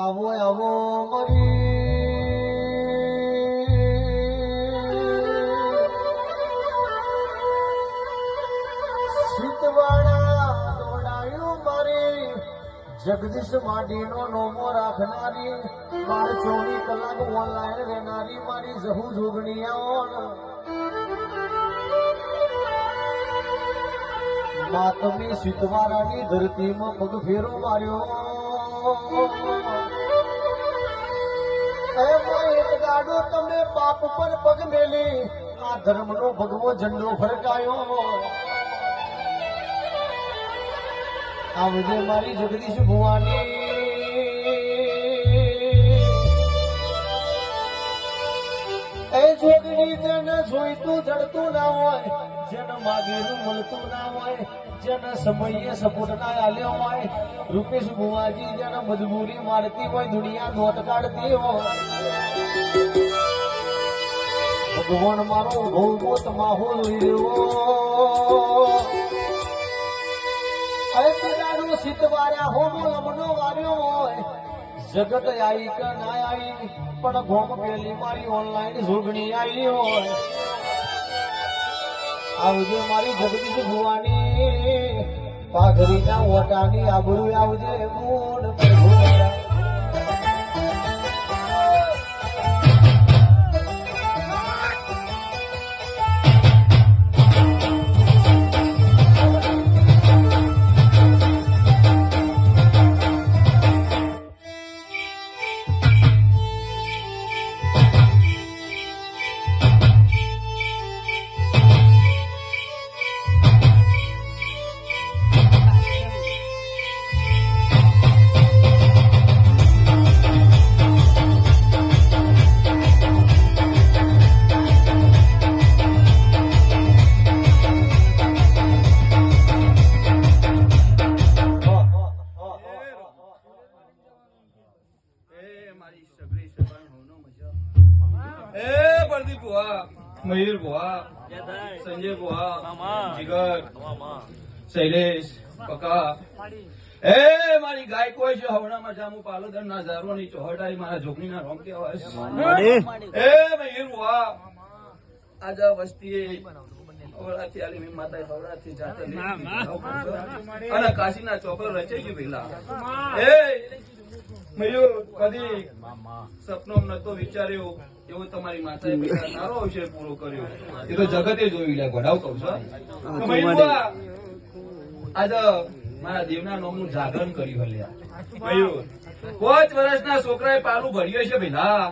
આવો આવો મરી શીતવાળા દોડાયું મારી જગદીશ માડીનો નોમો રાખનારી માર 24 કલાક ઓનલાઈન રહેનારી મારી જહુ જોગણીયાઓ માતમી શીતવાળાની ધરતીમાં પગ ફેરો માર્યો એક ગાડો તમે પાપ પર પગ મેલી આ ધર્મનો ભગવો ઝંડો ફરકાયો આવજે મારી જગદીશ ભુવાની એ જોગણી જેને જોઈતું જડતું ના હોય જેને માગેલું મળતું ના હોય જેને સમયે સપોર્ટ ના આલ્યો હોય રૂપેશ ભુવાજી જેને મજબૂરી મારતી હોય દુનિયા નોટ કાઢતી હોય ભગવાન મારો ભૌમોત માહોલ રહ્યો અરે પિતાનો શીત વાર્યા હોમો લમનો વાર્યો હોય જગત આઈ કે ના આઈ પણ ગોમ પેલી મારી ઓનલાઈન જોગણી આવી હોય આવજે મારી જગદીશ ભુવાની પાઘરીના ઓટાની આબરૂ આવજે ગુણ ભગવાન મયુર ભુવા સંજય ભુવા જીગર શૈલેષ પકા એ મારી ગાય કોઈ છે હવણામાં જામુ પાલોદર ના ઝારો ની ચોહટાઈ મારા જોગણી ના રોમ કેવાય એ મયુર ભુવા આજ વસ્તી ઓળાથી આલી મી માતા હવડાથી જાતે અને કાશીના ચોકર રચાઈ ગયું પેલા એ મયુર કદી સપનો નતો વિચાર્યો એવો તમારી માતાએ પેલા સારો અવસર પૂરો કર્યો એ તો જગતે જોયું લે ઘડાવ કહું છું આજે મારા દેવના નામનું જાગરણ કર્યું હલ્યા મયુર 5 વર્ષના છોકરાએ પાલું ભર્યો છે ભઈલા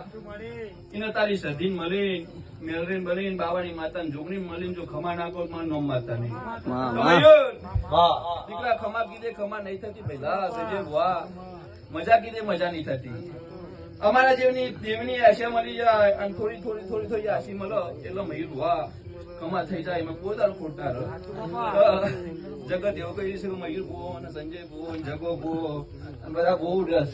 એને તારી સધીન મળી મેલરીન બનીને બાવાની માતાને જોગણી મળીને જો ખમા નાખો મારું નામ માતા નહીં મયુર દીકરા ખમા કીધે ખમા નહીં થતી ભઈલા સજે વાહ મજા કીધે મજા નહીં થતી અમારા જેવની દેવની આશા મળી જાય અને થોડી થોડી થોડી થોડી આશી મળે એટલે મયુર વાહ કમા થઈ જાય એમાં પોતાનો ખોટા જગત એવું કહી છે મયુર ભૂવો અને સંજય ભૂવો જગો ભૂવો બધા બહુ રસ